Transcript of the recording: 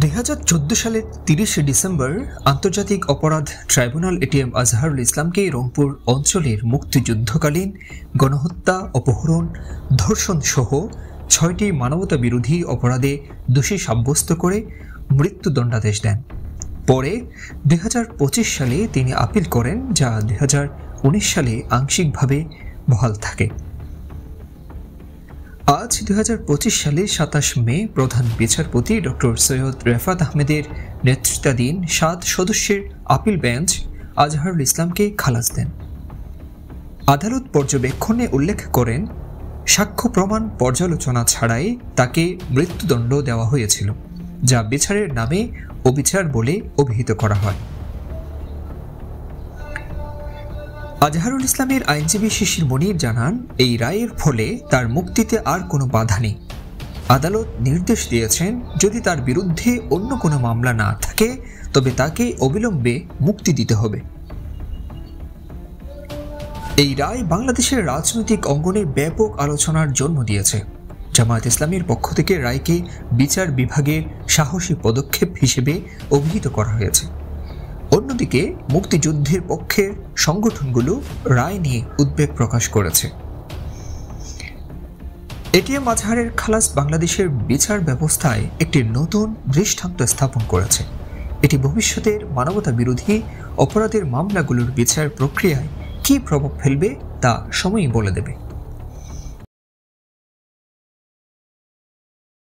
2014 সালের 30 ডিসেম্বর আন্তর্জাতিক অপরাধ ট্রাইব্যুনাল এটিএম আজহারুল ইসলামকে রংপুর অঞ্চলের মুক্তিযুদ্ধকালীন গণহত্যা, অপহরণ, ধর্ষণ সহ 6টি মানবতা বিরোধী অপরাধে দোষী সাব্যস্ত করে মৃত্যুদণ্ডাদেশ দেন। পরে 2025 সালে তিনি আপিল করেন, যা 2019 সালে আংশিকভাবে বহাল থাকে। আজ 2025 সালে 27 মে প্রধান বিচারপতি ডক্টর সৈয়দ রেফাত আহমেদের নেতৃত্বাধীন 7 সদস্যের আপিল বেঞ্চ আজহারুল ইসলামকে খালাস দেন। আদালত পর্যবেক্ষণে উল্লেখ করেন, সাক্ষ্য প্রমাণ পর্যালোচনা ছাড়াই তাকে মৃত্যুদণ্ড দেওয়া হয়েছিল, যা বিচারের নামে অবিচার বলে অভিহিত করা হয়। আজহারুল ইসলামের আইনজীবী শিশির মনির জানান, এই রায়ের ফলে তার মুক্তিতে আর কোনো বাধা নেই। আদালত নির্দেশ দিয়েছেন, যদি তার বিরুদ্ধে অন্য কোনো মামলা না থাকে তবে তাকে অবিলম্বে মুক্তি দিতে হবে। এই রায় বাংলাদেশের রাজনৈতিক অঙ্গনে ব্যাপক আলোচনার জন্ম দিয়েছে। জামায়াত ইসলামীর পক্ষ থেকে রায়কে বিচার বিভাগের সাহসী পদক্ষেপ হিসেবে অভিহিত করা হয়েছে। অন্যদিকে মুক্তিযুদ্ধের পক্ষের সংগঠনগুলো রায় নিয়ে উদ্বেগ প্রকাশ করেছে। এটিএম আজহারের খালাস বাংলাদেশের বিচার ব্যবস্থায় একটি নতুন দৃষ্টান্ত স্থাপন করেছে। এটি ভবিষ্যতের মানবতা বিরোধী অপরাধের মামলাগুলোর বিচার প্রক্রিয়ায় কী প্রভাব ফেলবে তা সময়ই বলে দেবে।